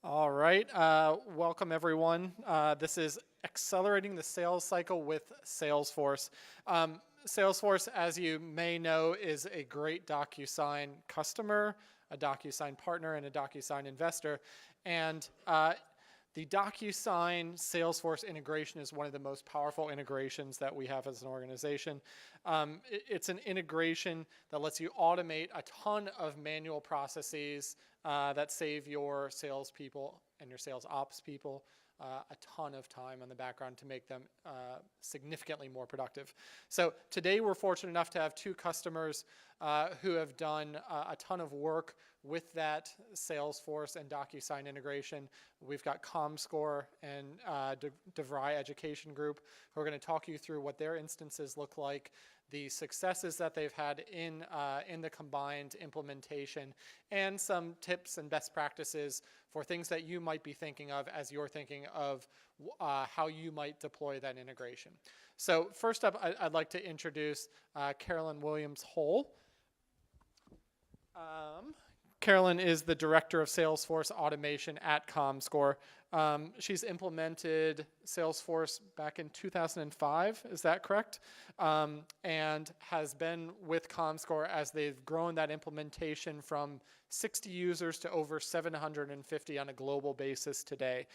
All right, welcome everyone. This is Accelerating the Sales Cycle with Salesforce. Salesforce, as you may know, is a great DocuSign customer, a DocuSign partner, and a DocuSign investor. And the DocuSign Salesforce integration is one of the most powerful integrations that we have as an organization. It's an integration that lets you automate a ton of manual processes that save your salespeople and your sales ops people a ton of time on the background to make them significantly more productive. So today we're fortunate enough to have two customers who have done a ton of work with that Salesforce and DocuSign integration. We've got ComScore and DeVry Education Group who are going to talk you through what their instances look like, the successes that they've had in the combined implementation, and some tips and best practices for things that you might be thinking of as you're thinking of how you might deploy that integration. So first up, I'd like to introduce Carolyn Williams-Hole. Carolyn is the Director of Salesforce Automation at ComScore. She's implemented Salesforce back in 2005, is that correct? And has been with ComScore as they've grown that implementation from 60 users to over 750 on a global basis today.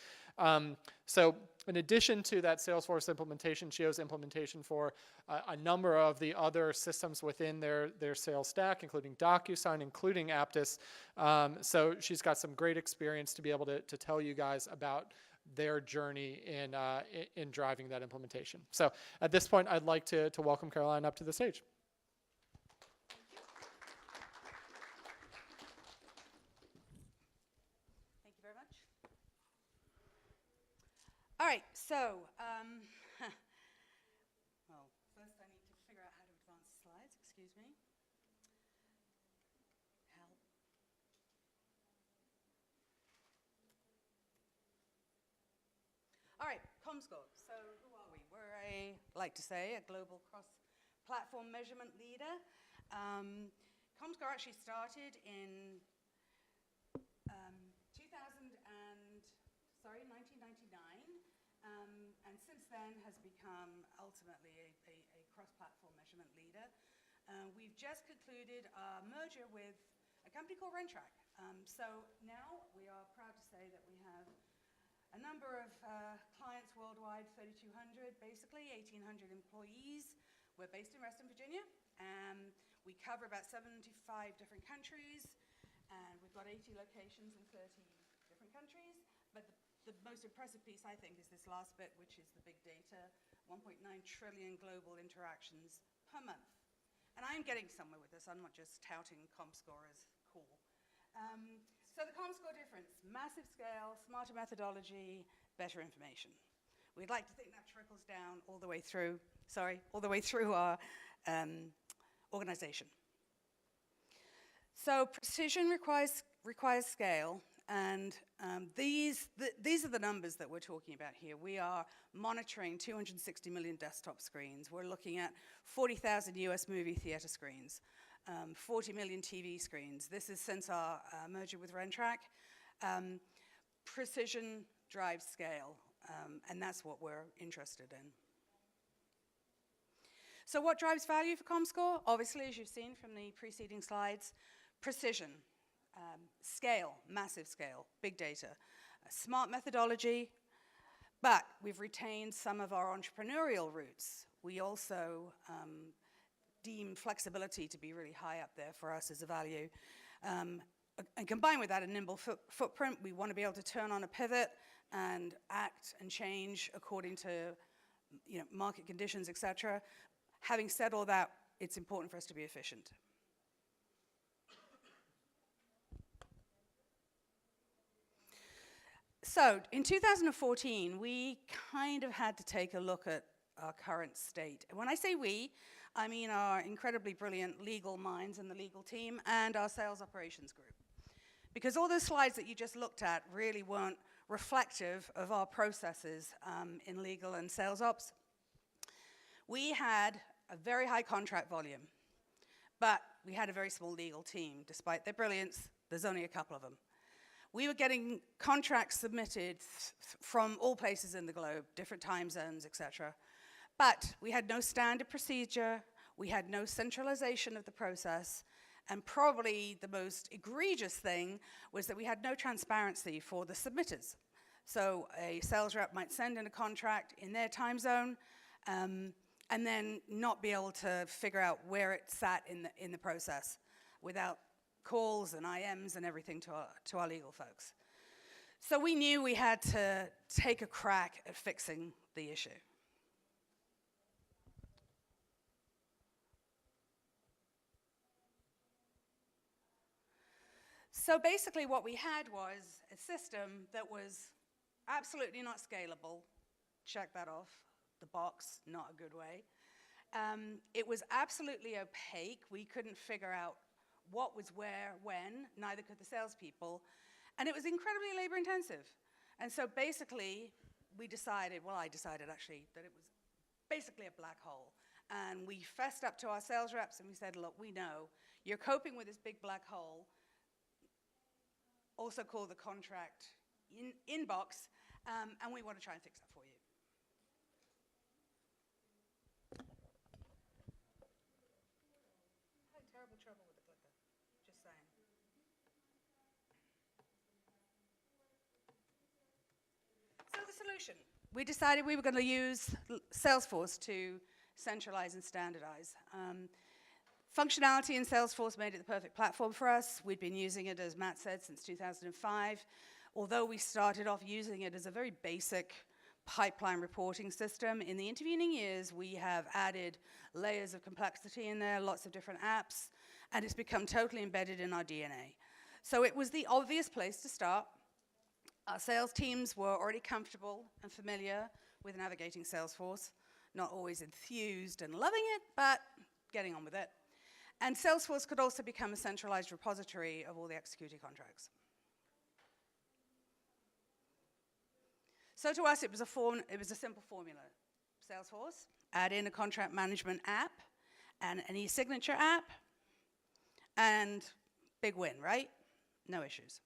So in addition to that Salesforce implementation, she has implementation for a number of the other systems within their sales stack, including DocuSign, including Apttus. So she's got some great experience to be able to tell you guys about their journey in driving that implementation. So at this point, I'd like to welcome Caroline up to the stage. Thank you very much. All right, so, well, first I need to figure out how to advance the slides, excuse me. Help. All right, ComScore. So who are we? We're like to say, a global cross-platform measurement leader. ComScore actually started in 1999, and since then has become ultimately a cross-platform measurement leader. We've just concluded our merger with a company called Rentrack. So now we are proud to say that we have a number of clients worldwide, 3,200 basically, 1,800 employees. We're based in Reston, Virginia. We cover about 75 different countries, and we've got 80 locations in 30 different countries. But the most impressive piece, I think, is this last bit, which is the big data, 1.9 trillion global interactions per month. And I'm getting somewhere with this. I'm not just touting ComScore as cool. So the ComScore difference, massive scale, smarter methodology, better information. We'd like to think that trickles down all the way through, our organization. So precision requires scale. And these are the numbers that we're talking about here. We are monitoring 260 million desktop screens. We're looking at 40,000 US movie theater screens, 40 million TV screens. This is since our merger with Rentrack. Precision drives scale, and that's what we're interested in. So what drives value for ComScore? Obviously, as you've seen from the preceding slides, precision. Scale, massive scale, big data, smart methodology, but we've retained some of our entrepreneurial roots. We also deem flexibility to be really high up there for us as a value. And combined with that, a nimble footprint. We want to be able to turn on a pivot and act and change according to market conditions, et cetera. Having said all that, it's important for us to be efficient. So in 2014, we kind of had to take a look at our current state. And when I say we, I mean our incredibly brilliant legal minds and the legal team and our sales operations group. Because all those slides that you just looked at really weren't reflective of our processes in legal and sales ops. We had a very high contract volume, but we had a very small legal team. Despite their brilliance, there's only a couple of them. we were getting contracts submitted from all places in the globe, different time zones, etc. But we had no standard procedure, we had no centralization of the process, and probably the most egregious thing was that we had no transparency for the submitters. So a sales rep might send in a contract in their time zone, and then not be able to figure out where it sat in the process without calls and IMs and everything to our legal folks. So we knew we had to take a crack at fixing the issue. So basically what we had was a system that was absolutely not scalable. Check that off the box, not a good way. It was absolutely opaque. We couldn't figure out what was where, when, neither could the salespeople. And it was incredibly labor intensive. And so basically we decided, well, I decided actually, that it was basically a black hole. And we fessed up to our sales reps and we said, look, we know you're coping with this big black hole, also called the contract inbox, and we want to try and fix that for you. I had terrible trouble with the clicker, just saying. So the solution. We decided we were going to use Salesforce to centralize and standardize. Functionality in Salesforce made it the perfect platform for us. We'd been using it, as Matt said, since 2005. Although we started off using it as a very basic pipeline reporting system, in the intervening years, we have added layers of complexity in there, lots of different apps, and it's become totally embedded in our DNA. So it was the obvious place to start. Our sales teams were already comfortable and familiar with navigating Salesforce, not always enthused and loving it, but getting on with it. And Salesforce could also become a centralized repository of all the executed contracts. So to us, it was a simple formula. Salesforce, add in a contract management app and an e-signature app, and big win, right? No issues.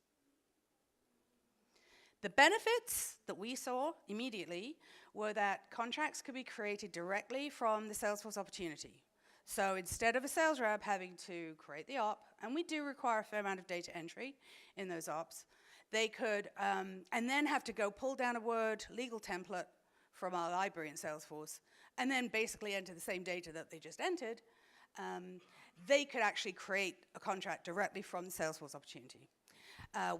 The benefits that we saw immediately were that contracts could be created directly from the Salesforce opportunity. So instead of a sales rep having to create the op, and we do require a fair amount of data entry in those ops, they could, and then have to go pull down a Word legal template from our library in Salesforce, and then basically enter the same data that they just entered, they could actually create a contract directly from the Salesforce opportunity.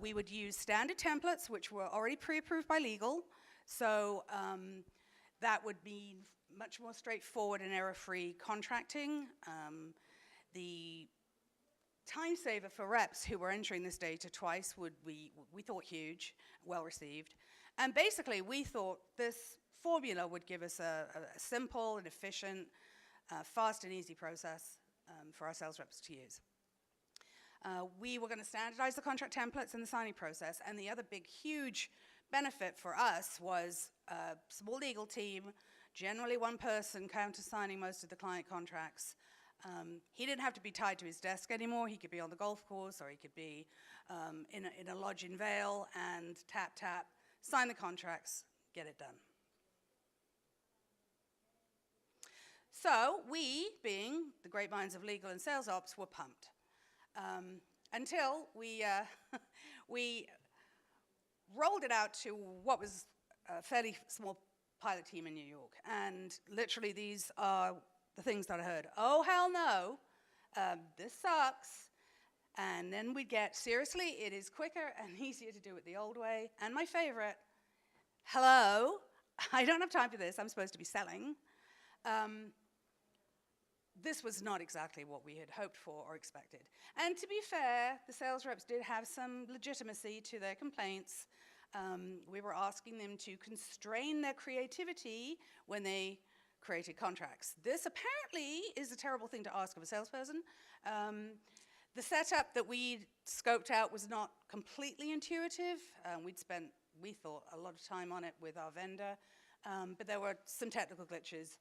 We would use standard templates, which were already pre-approved by legal, so that would mean much more straightforward and error-free contracting. The time saver for reps who were entering this data twice would be, we thought, huge, well received. And basically, we thought this formula would give us a simple and efficient, fast and easy process for our sales reps to use. We were going to standardize the contract templates and the signing process, and the other big, huge benefit for us was a small legal team, generally one person countersigning most of the client contracts. He didn't have to be tied to his desk anymore. He could be on the golf course, or he could be in a lodge in Vail and tap, tap, sign the contracts, get it done. So we, being the great minds of legal and sales ops, were pumped. Until we rolled it out to what was a fairly small pilot team in New York. And literally these are the things that I heard. Oh, hell no, this sucks. And then we'd get, seriously, it is quicker and easier to do it the old way. And my favorite, hello, I don't have time for this, I'm supposed to be selling. This was not exactly what we had hoped for or expected. And to be fair, the sales reps did have some legitimacy to their complaints. We were asking them to constrain their creativity when they created contracts. This apparently is a terrible thing to ask of a salesperson. The setup that we scoped out was not completely intuitive. We'd spent, we thought, a lot of time on it with our vendor, but there were some technical glitches.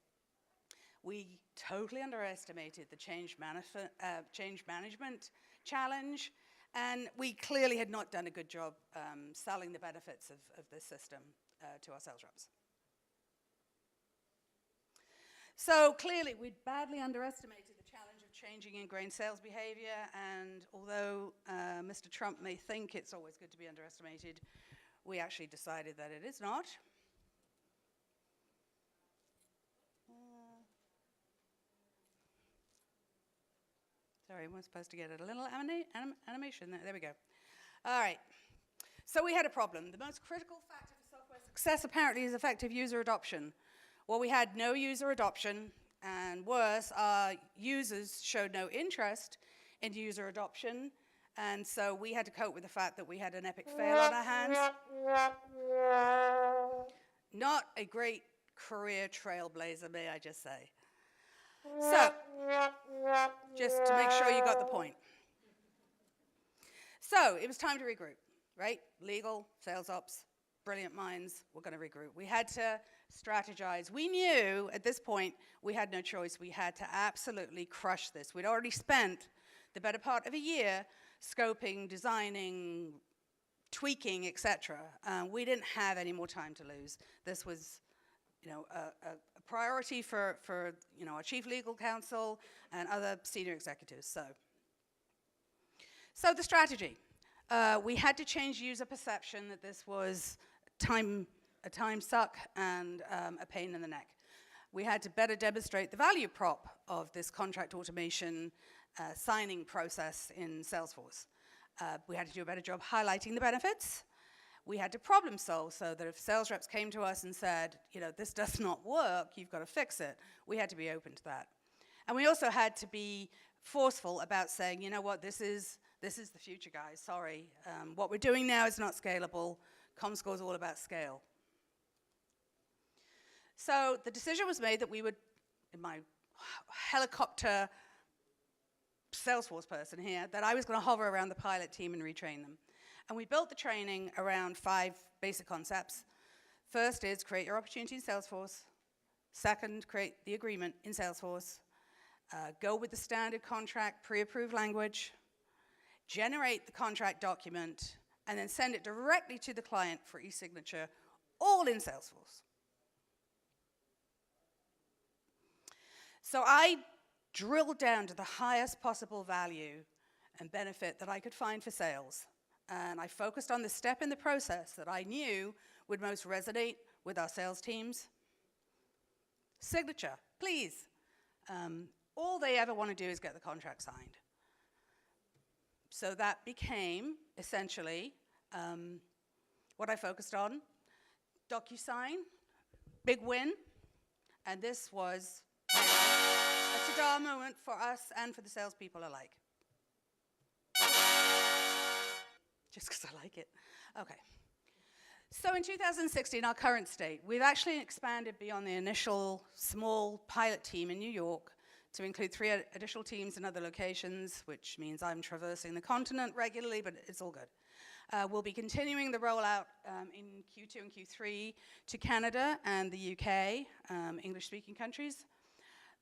We totally underestimated the change management challenge, And we clearly had not done a good job selling the benefits of this system to our sales reps. So clearly, we'd badly underestimated the challenge of changing ingrained sales behavior, and although Mr. Trump may think it's always good to be underestimated, we actually decided that it is not. Sorry, we're supposed to get a little animation there. There we go. All right. So we had a problem. The most critical factor for software success apparently is effective user adoption. Well, we had no user adoption, and worse, our users showed no interest in user adoption, and so we had to cope with the fact that we had an epic fail on our hands. Not a great career trailblazer, may I just say. So, just to make sure you got the point. So, it was time to regroup, right? Legal, sales ops, brilliant minds, we're going to regroup. We had to strategize. We knew at this point we had no choice. We had to absolutely crush this. We'd already spent the better part of a year scoping, designing, tweaking, etc. We didn't have any more time to lose. This was, a priority for our chief legal counsel and other senior executives. So the strategy. We had to change user perception that this was a time suck and a pain in the neck. We had to better demonstrate the value prop of this contract automation signing process in Salesforce. We had to do a better job highlighting the benefits. We had to problem solve so that if sales reps came to us and said, this does not work, you've got to fix it, we had to be open to that. And we also had to be forceful about saying, you know what, this is the future, guys, sorry. What we're doing now is not scalable. ComScore is all about scale. So the decision was made that we would, in my helicopter Salesforce person here, that I was going to hover around the pilot team and retrain them. And we built the training around 5 basic concepts. First is create your opportunity in Salesforce. Second, create the agreement in Salesforce. Go with the standard contract pre-approved language. Generate the contract document, and then send it directly to the client for e-signature, all in Salesforce. So I drilled down to the highest possible value and benefit that I could find for sales. And I focused on the step in the process that I knew would most resonate with our sales teams. Signature, please. All they ever want to do is get the contract signed. So that became, essentially, what I focused on. DocuSign, big win. And this was a ta-da moment for us and for the salespeople alike. Just because I like it. Okay. So in 2016, our current state, we've actually expanded beyond the initial small pilot team in New York to include 3 additional teams in other locations, which means I'm traversing the continent regularly, but it's all good. We'll be continuing the rollout in Q2 and Q3 to Canada and the UK, English-speaking countries.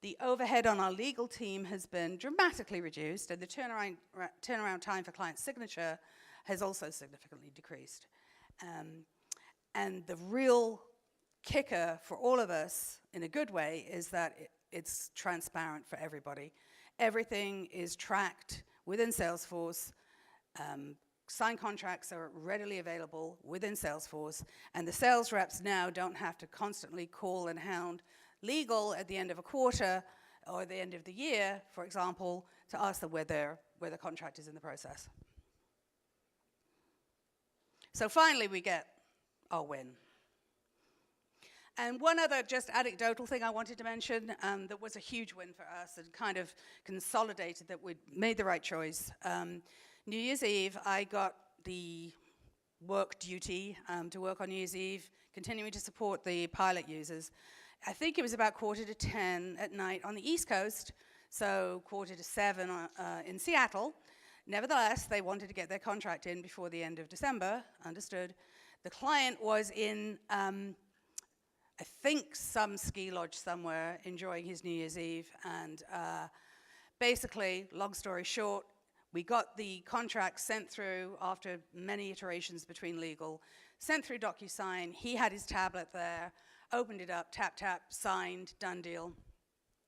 The overhead on our legal team has been dramatically reduced, and the turnaround time for client signature has also significantly decreased. And the real kicker for all of us, in a good way, is that it's transparent for everybody. Everything is tracked within Salesforce. Signed contracts are readily available within Salesforce, and the sales reps now don't have to constantly call and hound legal at the end of a quarter or the end of the year, for example, to ask them where the contract is in the process. So finally, we get our win. And one other just anecdotal thing I wanted to mention that was a huge win for us and kind of consolidated that we'd made the right choice. New Year's Eve, I got the work duty to work on New Year's Eve, continuing to support the pilot users. I think it was about 9:45 at night on the East Coast, so 6:45 in Seattle. Nevertheless, they wanted to get their contract in before the end of December, understood. The client was in, I think, some ski lodge somewhere, enjoying his New Year's Eve, and basically, long story short, We got the contract sent through after many iterations between legal, sent through DocuSign. He had his tablet there, opened it up, tap, tap, signed, done deal.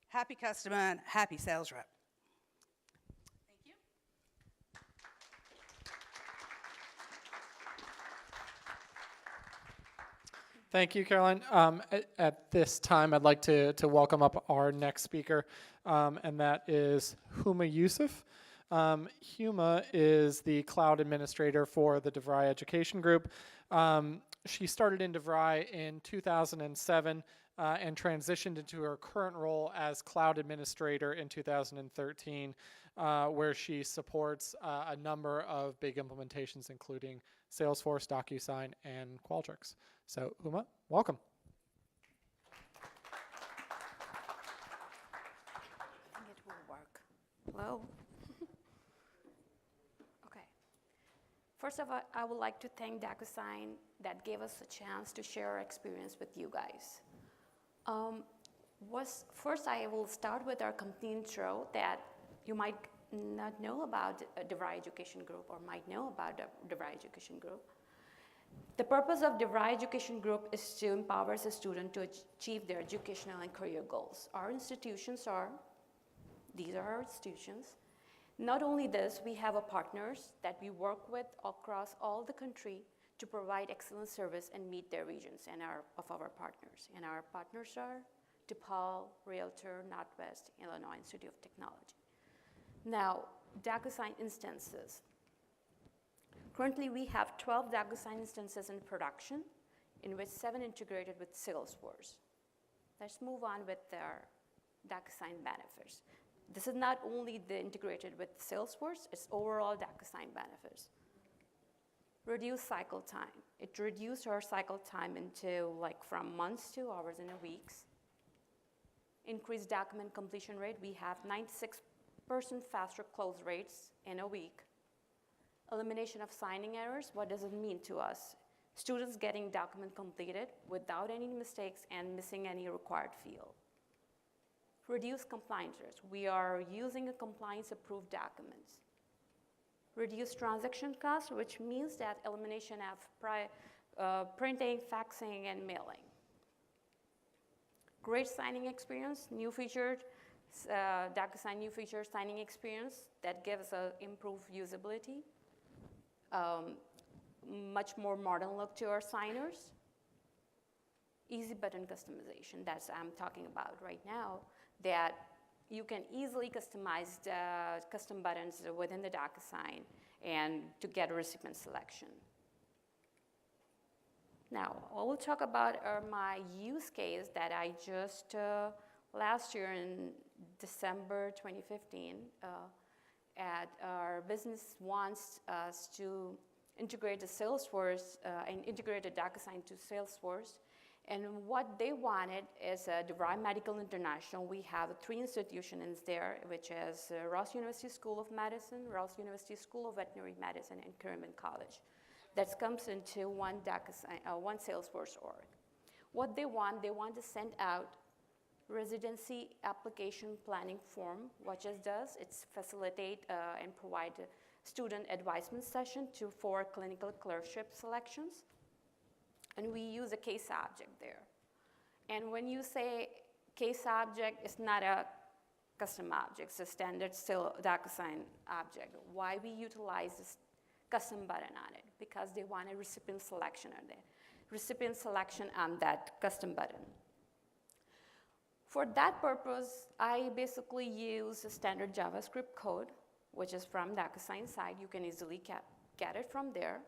Happy customer, happy sales rep. Thank you. Thank you, Caroline. At this time, I'd like to welcome up our next speaker, and that is Huma Yusuf. Huma is the cloud administrator for the DeVry Education Group. She started in DeVry in 2007 and transitioned into her current role as cloud administrator in 2013, where she supports a number of big implementations, including Salesforce, DocuSign, and Qualtrics. So, Huma, welcome. I think it will work. Hello. Okay. First of all, I would like to thank DocuSign that gave us a chance to share our experience with you guys. First, I will start with our company intro that you might not know about DeVry Education Group or might know about DeVry Education Group. The purpose of DeVry Education Group is to empower a student to achieve their educational and career goals. These are our institutions. Not only this, we have partners that we work with across all the country to provide excellent service and meet their regions of our partners. And our partners are DePaul, Realtor, Northwest, Illinois Institute of Technology. Now, DocuSign instances. Currently, we have 12 DocuSign instances in production, in which 7 integrated with Salesforce. Let's move on with our DocuSign benefits. This is not only the integrated with Salesforce, it's overall DocuSign benefits. Reduce cycle time. It reduced our cycle time into from months to hours and weeks. Increased document completion rate. We have 96% faster close rates in a week. Elimination of signing errors. What does it mean to us? Students getting document completed without any mistakes and missing any required field. Reduce compliance risk. We are using a compliance-approved documents. Reduce transaction costs, which means that elimination of printing, faxing, and mailing. Great signing experience, new featured, DocuSign new feature signing experience that gives improved usability. Much more modern look to our signers. Easy button customization, that's I'm talking about right now, that you can easily customize the custom buttons within the DocuSign and to get a recipient selection. Now, I will talk about my use case that I just, last year in December 2015, our business wants us to integrate the Salesforce and integrate the DocuSign to Salesforce. And what they wanted is DeVry Medical International. We have 3 institutions there, which is Ross University School of Medicine, Ross University School of Veterinary Medicine, and Kerman College. That comes into one Salesforce org. What they want to send out residency application planning form. What it does, it's facilitate and provide a student advisement session for clinical clerkship selections. And we use a case object there. And when you say case object, it's not a custom object, it's a standard still DocuSign object. Why we utilize this custom button on it? Because they want a recipient selection on there. Recipient selection on that custom button. For that purpose, I basically use a standard JavaScript code, which is from DocuSign side. You can easily get it from there.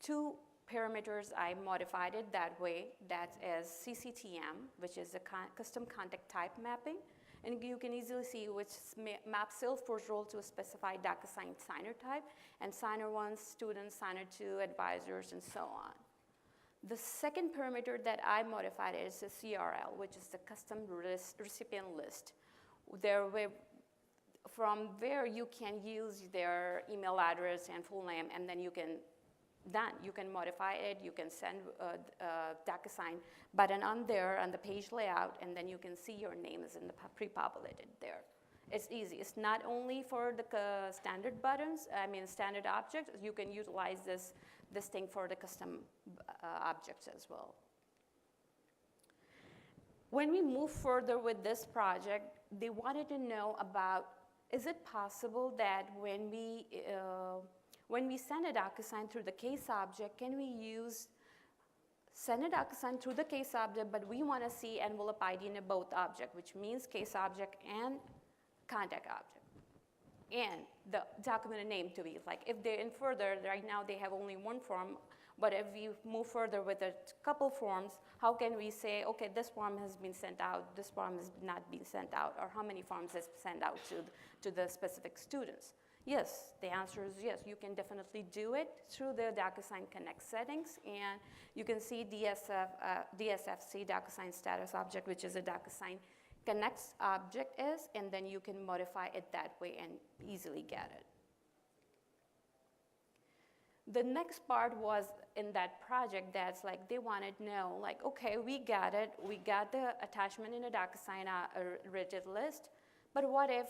2 parameters, I modified it that way. That is CCTM, which is a custom contact type mapping. And you can easily see which maps Salesforce role to a specified DocuSign signer type, and signer 1, students, signer 2, advisors, and so on. The second parameter that I modified is a CRL, which is the custom recipient list. From where you can use their email address and full name, and then you can modify it, you can send a DocuSign button on there on the page layout, and then you can see your name is in the pre-populated there. It's easy. It's not only for the standard buttons, standard objects. You can utilize this thing for the custom objects as well. When we move further with this project, they wanted to know about, is it possible that when we send a DocuSign through the case object, can we send a DocuSign through the case object, but we want to see envelope ID in both object, which means case object and contact object, and the document name to be. Like if they're in further, right now they have only one form, but if we move further with a couple forms, how can we say, okay, this form has been sent out, this form has not been sent out, or how many forms has sent out to the specific students? Yes, the answer is yes. You can definitely do it through the DocuSign Connect settings, and you can see DSFC, DocuSign Status Object, which is a DocuSign Connects object is, and then you can modify it that way and easily get it. The next part was in that project that's like they wanted to know, like, okay, we got it. We got the attachment in a DocuSign rigid list, but what if,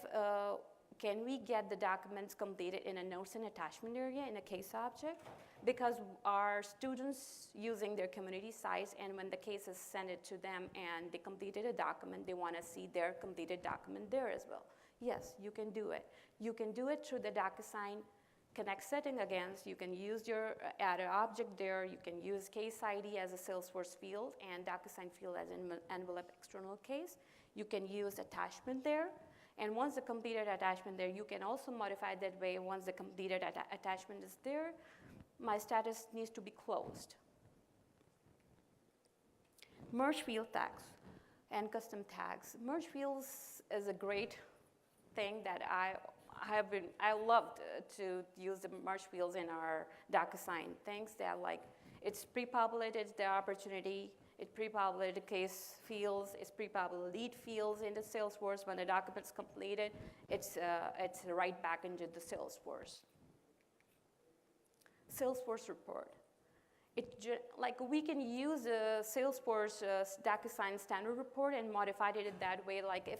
can we get the documents completed in a notes and attachment area in a case object? Because our students using their community sites, and when the case is sent it to them and they completed a document, they want to see their completed document there as well. Yes, you can do it. You can do it through the DocuSign Connect setting again. So you can use your add an object there. You can use case ID as a Salesforce field and DocuSign field as an envelope external case. You can use attachment there. And once the completed attachment there, you can also modify that way. Once the completed attachment is there, my status needs to be closed. Merge field tags and custom tags. Merge fields is a great thing that I loved to use the merge fields in our DocuSign things. That like, it's pre-populated the opportunity. It pre-populated case fields. It's pre-populated lead fields into Salesforce. When the document's completed, it's right back into the Salesforce. Salesforce report. Like we can use a Salesforce DocuSign standard report and modify it that way. Like if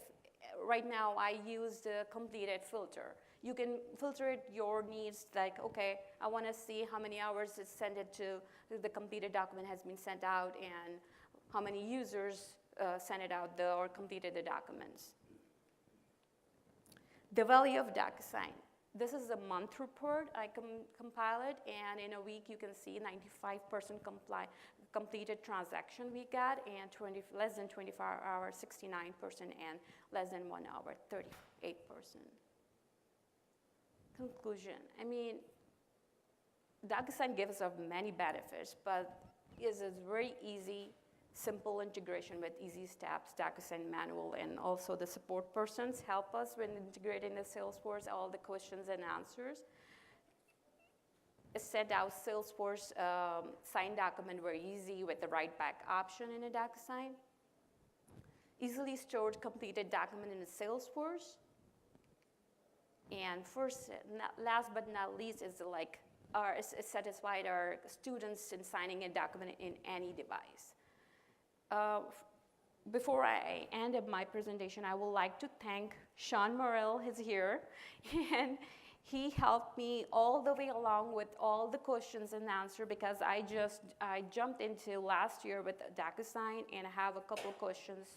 right now I use the completed filter. You can filter it your needs, like, okay, I want to see how many hours it's sent it to, the completed document has been sent out, and how many users sent it out or completed the documents. The value of DocuSign. This is a month report. I compile it, and in a week you can see 95% completed transaction we got, and less than 24 hours, 69%, and less than 1 hour, 38%. Conclusion. I mean, DocuSign gives us many benefits, but it's a very easy, simple integration with easy steps. DocuSign manual and also the support persons help us when integrating the Salesforce, all the questions and answers. It sent out Salesforce signed document very easy with the write back option in a DocuSign. Easily stored completed document in a Salesforce. And last but not least is like it satisfied our students in signing a document in any device. Before I end up my presentation, I would like to thank Sean Morrell, he's here, and he helped me all the way along with all the questions and answers, because I jumped into last year with DocuSign and I have a couple of questions.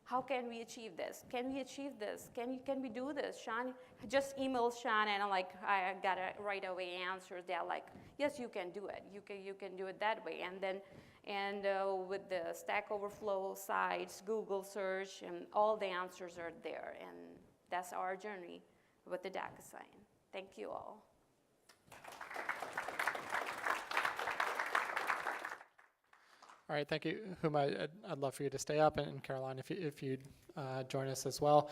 How can we achieve this? Can we achieve this? Can we do this? Sean, just email Sean, and I got a right away answer. They're like, yes, you can do it. You can do it that way. And then, with the Stack Overflow sites, Google search, and all the answers are there. And that's our journey with the DocuSign. Thank you all. All right, thank you, Huma. I'd love for you to stay up, and Caroline, if you'd join us as well.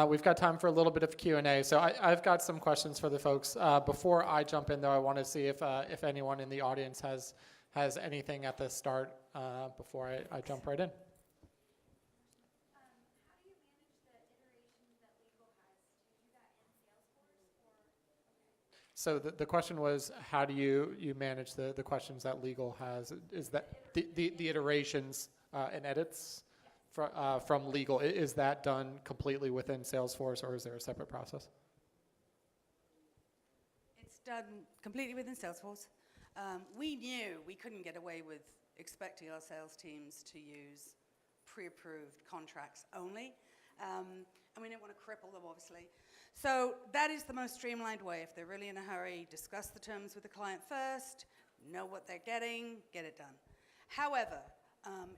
We've got time for a little bit of Q&A, so I've got some questions for the folks. Before I jump in, though, I want to see if anyone in the audience has anything at the start before I jump right in. How do you manage the iterations that legal has? Do you do that in Salesforce or? Okay. So the question was, how do you manage the questions that legal has? Is that the iterations and edits from legal, is that done completely within Salesforce, or is there a separate process? It's done completely within Salesforce. We knew we couldn't get away with expecting our sales teams to use pre-approved contracts only. And we didn't want to cripple them, obviously. So that is the most streamlined way. If they're really in a hurry, discuss the terms with the client first, know what they're getting, get it done. However,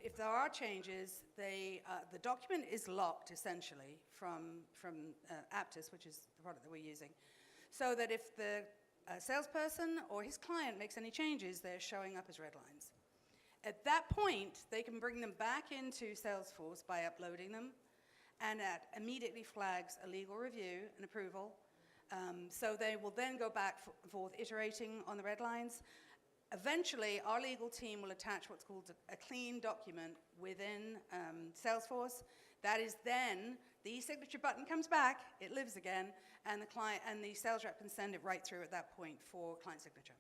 if there are changes, the document is locked, essentially, from Aptus, which is the product that we're using, so that if the salesperson or his client makes any changes, they're showing up as red lines. At that point, they can bring them back into Salesforce by uploading them, and that immediately flags a legal review and approval. So they will then go back and forth, iterating on the red lines. Eventually, our legal team will attach what's called a clean document within Salesforce. That is then, the e-signature button comes back, it lives again, and the client and the sales rep can send it right through at that point for client signature.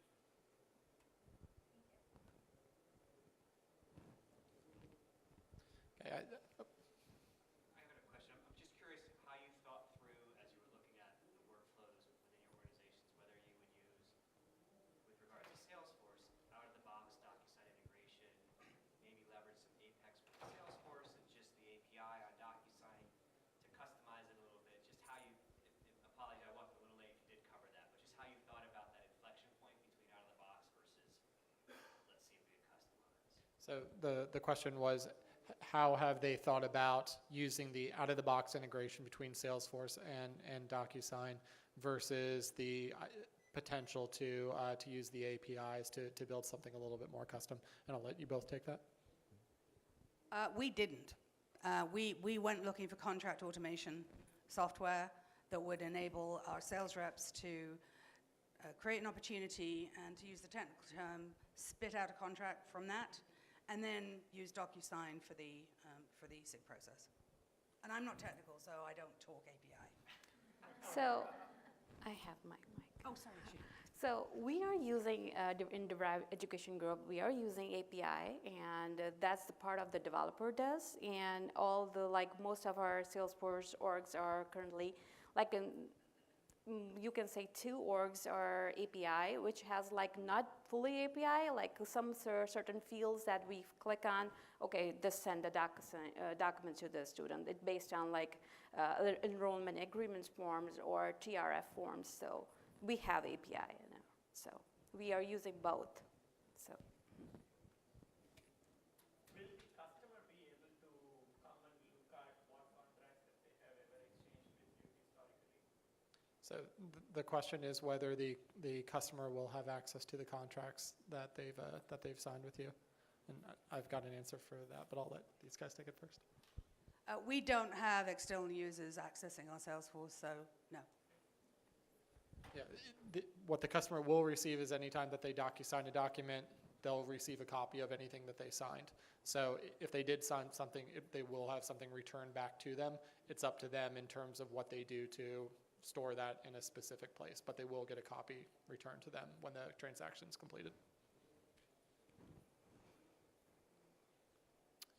Okay, I have a question. I'm just curious how you thought through, as you were looking at the workflows within your organizations, whether you would use, with regard to Salesforce, out-of-the-box DocuSign integration, maybe leverage some Apex with Salesforce and just the API on DocuSign to customize it a little bit. Just how you, apologize, I walked a little late if you did cover that, but just how you thought about that inflection point between out-of-the-box versus, let's see if we can customize. so the question was, how have they thought about using the out-of-the-box integration between Salesforce and DocuSign versus the potential to use the APIs to build something a little bit more custom? And I'll let you both take that. We didn't. We went looking for contract automation software that would enable our sales reps to create an opportunity and, to use the technical term, spit out a contract from that, and then use DocuSign for the e-sig process. And I'm not technical, so I don't talk API. So I have my mic. Oh, sorry, shoot. So we are using, in Derived Education Group, we are using API, and that's the part of the developer does. And all the, like most of our Salesforce orgs are currently, like you can say 2 orgs are API, which has like not fully API, like some certain fields that we click on, okay, this send a document to the student. It's based on like enrollment agreements forms or TRF forms, so we have API. So we are using both. So. Will the customer be able to come and look at what contracts that they have ever exchanged with you historically? So the question is whether the customer will have access to the contracts that they've signed with you. And I've got an answer for that, but I'll let these guys take it first. We don't have external users accessing our Salesforce, so no. Yeah, what the customer will receive is anytime that they DocuSign a document, they'll receive a copy of anything that they signed. So if they did sign something, they will have something returned back to them. It's up to them in terms of what they do to store that in a specific place, but they will get a copy returned to them when the transaction is completed.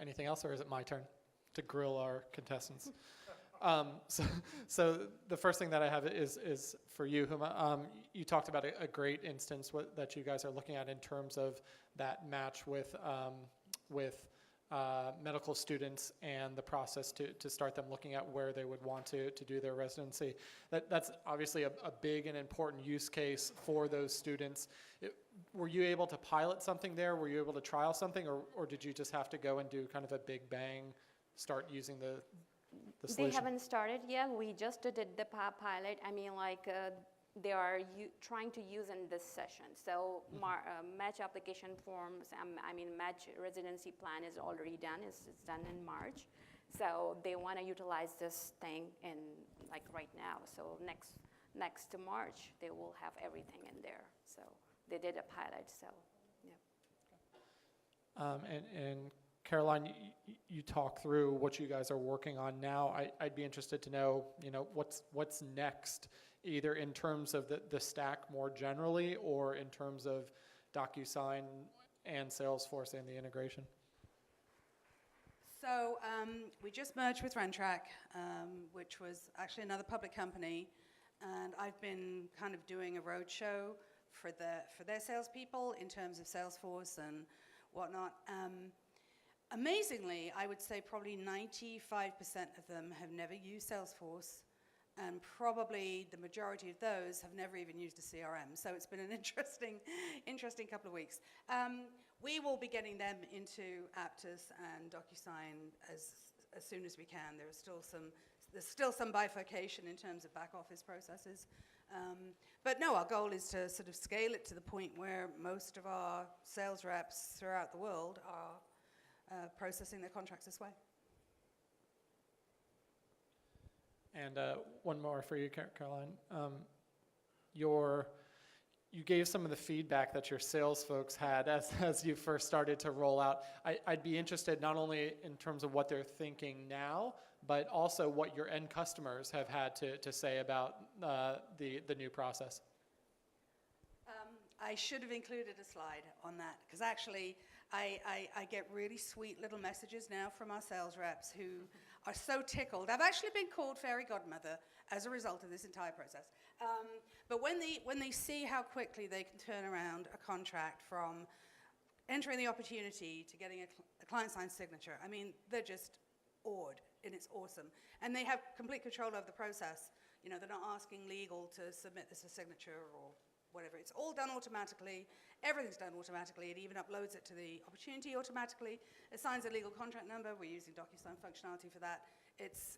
Anything else, or is it my turn to grill our contestants? So the first thing that I have is for you, Huma. You talked about a great instance that you guys are looking at in terms of that match with medical students and the process to start them looking at where they would want to do their residency. That's obviously a big and important use case for those students. Were you able to pilot something there? Were you able to trial something, or did you just have to go and do kind of a big bang, start using the solution? They haven't started yet. We just did the pilot. I mean, like they are trying to use in this session. So match application forms, match residency plan is already done. It's done in March. So they want to utilize this thing in like right now. So next to March, they will have everything in there. So they did a pilot. So yeah. And Caroline, you talk through what you guys are working on now. I'd be interested to know, what's next, either in terms of the stack more generally, or in terms of DocuSign and Salesforce and the integration. So we just merged with Rentrack, which was actually another public company, and I've been kind of doing a roadshow for their salespeople in terms of Salesforce and whatnot. Amazingly, I would say probably 95% of them have never used Salesforce, and probably the majority of those have never even used a CRM. So it's been an interesting couple of weeks. We will be getting them into Aptus and DocuSign as soon as we can. There's still some bifurcation in terms of back office processes. But no, our goal is to sort of scale it to the point where most of our sales reps throughout the world are processing their contracts this way. And one more for you, Caroline. You gave some of the feedback that your sales folks had as you first started to roll out. I'd be interested not only in terms of what they're thinking now, but also what your end customers have had to say about the new process. I should have included a slide on that, because actually I get really sweet little messages now from our sales reps who are so tickled. I've actually been called fairy godmother as a result of this entire process. But when they see how quickly they can turn around a contract from entering the opportunity to getting a client-signed signature, I mean, they're just awed, and it's awesome. And they have complete control over the process. You know, they're not asking legal to submit this for signature or whatever. It's all done automatically. Everything's done automatically. It even uploads it to the opportunity automatically. It assigns a legal contract number. We're using DocuSign functionality for that. It's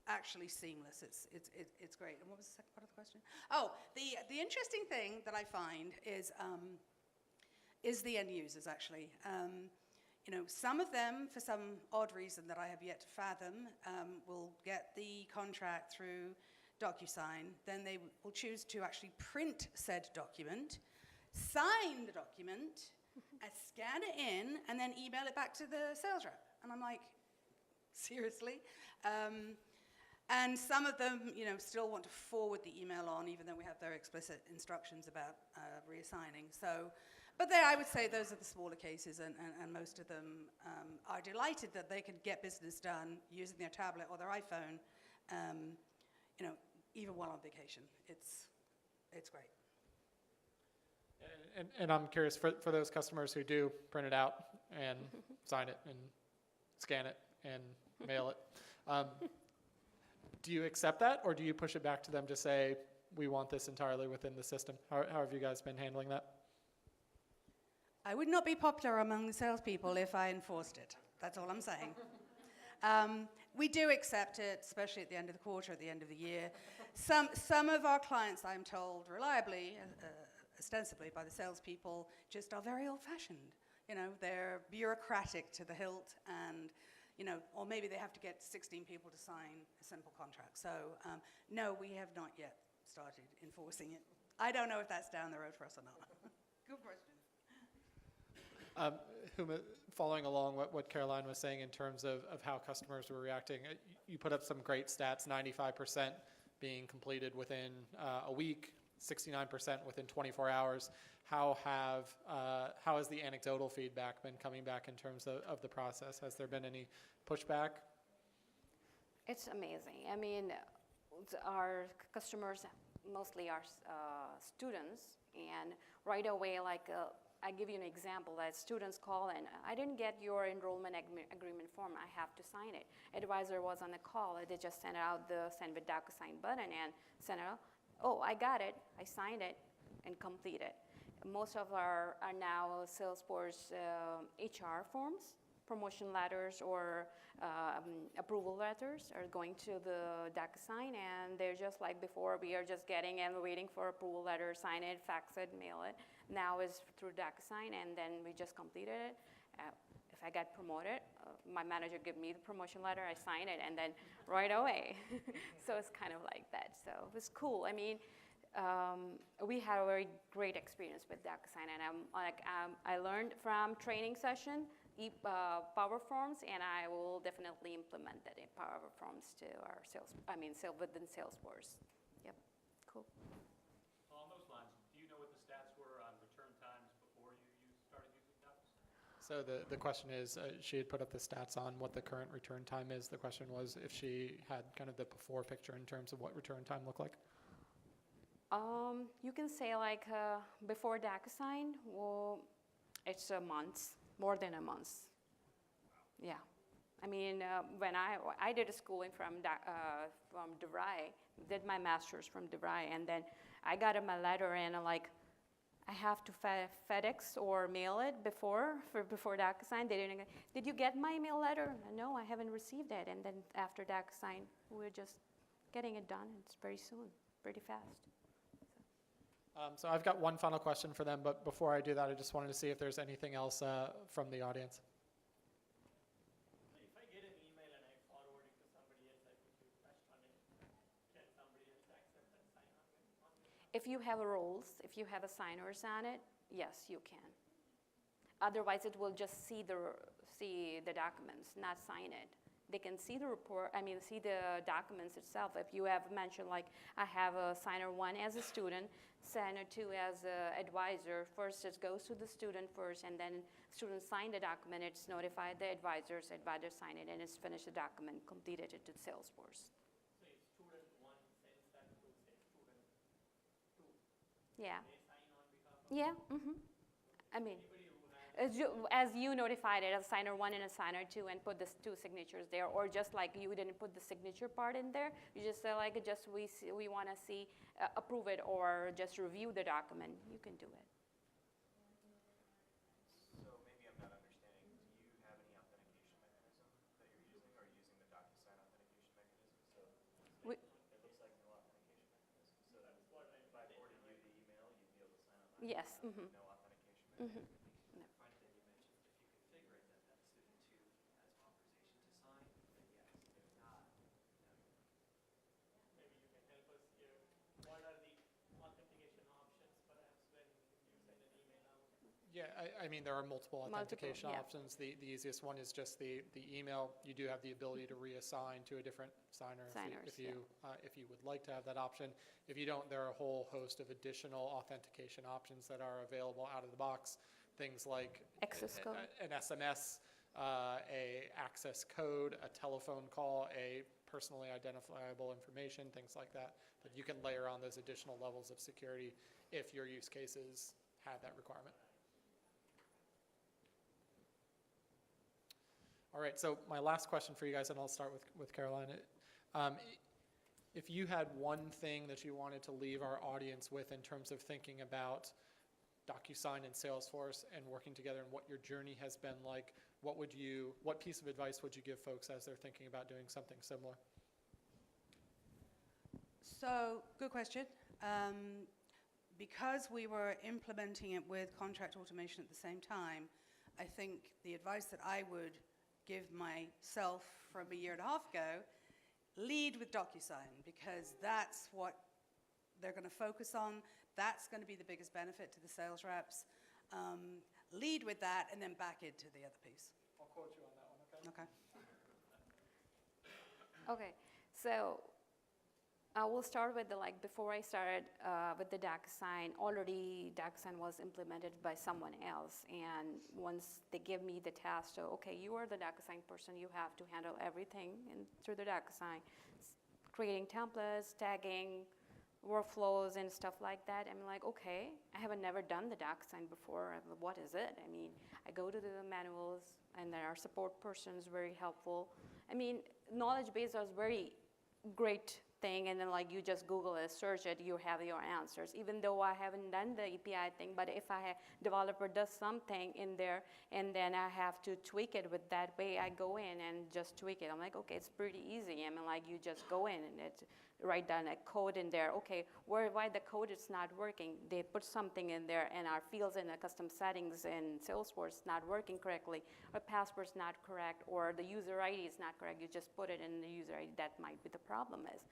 actually seamless. It's great. And what was the second part of the question? Oh, the interesting thing that I find is the end users, actually. You know, some of them, for some odd reason that I have yet to fathom, will get the contract through DocuSign. Then they will choose to actually print said document, sign the document, and scan it in, and then email it back to the sales rep. And I'm like, seriously? And some of them, you know, still want to forward the email on, even though we have very explicit instructions about reassigning. So, but there, I would say those are the smaller cases, and most of them are delighted that they can get business done using their tablet or their iPhone, you know, even while on vacation. It's great. And I'm curious, for those customers who do print it out and sign it and scan it and mail it, do you accept that, or do you push it back to them to say, we want this entirely within the system? How have you guys been handling that? I would not be popular among the salespeople if I enforced it. That's all I'm saying. We do accept it, especially at the end of the quarter, at the end of the year. Some of our clients, I'm told reliably, ostensibly by the salespeople, just are very old-fashioned. You know, they're bureaucratic to the hilt, and you know, or maybe they have to get 16 people to sign a simple contract. So no, we have not yet started enforcing it. I don't know if that's down the road for us or not. Good question. Huma, following along what Caroline was saying in terms of how customers were reacting, you put up some great stats, 95% being completed within a week, 69% within 24 hours. How has the anecdotal feedback been coming back in terms of the process? Has there been any pushback? It's amazing. I mean, our customers mostly are students, and right away, like I give you an example that students call and I didn't get your enrollment agreement form. I have to sign it. Advisor was on the call. They just sent out the send with DocuSign button and sent out. Oh, I got it. I signed it and complete it. Most of our are now Salesforce HR forms, promotion letters or approval letters are going to the DocuSign, and they're just like before. We are just getting and waiting for approval letter, sign it, fax it, mail it. Now is through DocuSign, and then we just completed it. If I got promoted, my manager gave me the promotion letter, I sign it, and then right away. So it's kind of like that. So it was cool. I mean, we had a very great experience with DocuSign, and I learned from training session, Power Forms, and I will definitely implement that in Power Forms to our within Salesforce. Yep, cool. Along those lines, do you know what the stats were on return times before you started using DocuSign? So the question is, she had put up the stats on what the current return time is. The question was if she had kind of the before picture in terms of what return time looked like. You can say like before DocuSign, well, it's a month, more than a month. Yeah. I mean, when I did a schooling from DeVry, did my master's from DeVry, and then I got my letter and like, I have to FedEx or mail it before DocuSign. They didn't. Did you get my mail letter? No, I haven't received it. And then after DocuSign, we're just getting it done. It's very soon, pretty fast. So I've got one final question for them, but before I do that, I just wanted to see if there's anything else from the audience. If I get an email and I forward it to somebody else, I put you touched on it. Can somebody else accept and sign on it? If you have roles, if you have a signers on it, yes, you can. Otherwise, it will just see the documents, not sign it. They can see the report, see the documents itself. If you have mentioned, like, I have a signer 1 as a student, signer 2 as an advisor, first it goes to the student first, and then student sign the document, it's notified the advisors sign it, and it's finished the document, completed it to Salesforce. So if student 1 sends that to, say, student 2, Yeah. they sign on behalf of Yeah. I mean, anybody who has as you notified it, a signer 1 and a signer 2, and put the 2 signatures there, or just like you didn't put the signature part in there, you just say like, we want to see, approve it, or just review the document, you can do it. So maybe I'm not understanding. Do you have any authentication mechanism that you're using, or are you using the DocuSign authentication mechanism? So We- it looks like no authentication mechanism. So that was what if I forwarded you the email, you'd be able to sign on that. Yes. No authentication mechanism. Friday, you mentioned if you configure it that student 2 has authorization to sign, then yes. If not, no. maybe you can help us here. What are the authentication options perhaps when you send an email out? Yeah, I mean, there are multiple authentication yeah. options. The easiest one is just the email. You do have the ability to reassign to a different signer Signers, if you would like to have that option. If you don't, there are a whole host of additional authentication options that are available out of the box. Things like Access code. an SMS, a access code, a telephone call, a personally identifiable information, things like that. But you can layer on those additional levels of security if your use cases have that requirement. All right, so my last question for you guys, and I'll start with Caroline. If you had one thing that you wanted to leave our audience with in terms of thinking about DocuSign and Salesforce and working together and what your journey has been like, what piece of advice would you give folks as they're thinking about doing something similar? So, good question. Because we were implementing it with contract automation at the same time, I think the advice that I would give myself from a year and a half ago, lead with DocuSign, because that's what they're going to focus on. That's going to be the biggest benefit to the sales reps. Lead with that and then back into the other piece. I'll quote you on that one, okay? Okay. Okay, so I will start with before I started with the DocuSign, already DocuSign was implemented by someone else, and once they give me the task, so okay, you are the DocuSign person, you have to handle everything through the DocuSign, creating templates, tagging, workflows and stuff like that. I'm like, okay, I haven't never done the DocuSign before. What is it? I mean, I go to the manuals, and there are support persons very helpful. I mean, knowledge base was very great thing, and then you just Google it, search it, you have your answers. Even though I haven't done the API thing, but if a developer does something in there, and then I have to tweak it with that way, I go in and just tweak it. I'm like, okay, it's pretty easy. I mean, you just go in and write down a code in there. Okay, why the code is not working? They put something in there, and our fields in the custom settings in Salesforce not working correctly, or password's not correct, or the user ID is not correct. You just put it in the user ID. That might be the problem is.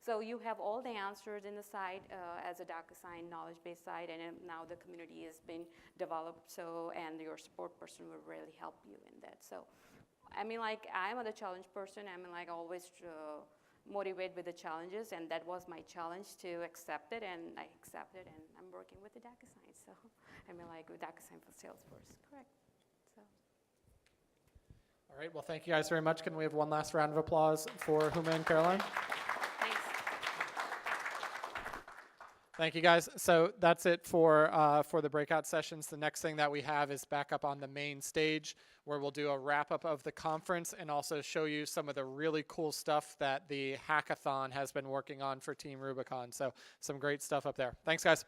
So you have all the answers in the site as a DocuSign knowledge-based site, and now the community has been developed, and your support person will really help you in that. So, I mean, I'm a challenge person. I mean, always motivate with the challenges, and that was my challenge to accept it, and I accepted, and I'm working with the DocuSign. So, I mean, with DocuSign for Salesforce, correct. So. All right, well, thank you guys very much. Can we have one last round of applause for Huma and Caroline? Thanks. Thank you, guys. So that's it for the breakout sessions. The next thing that we have is back up on the main stage, where we'll do a wrap-up of the conference and also show you some of the really cool stuff that the hackathon has been working on for Team Rubicon. So some great stuff up there. Thanks, guys.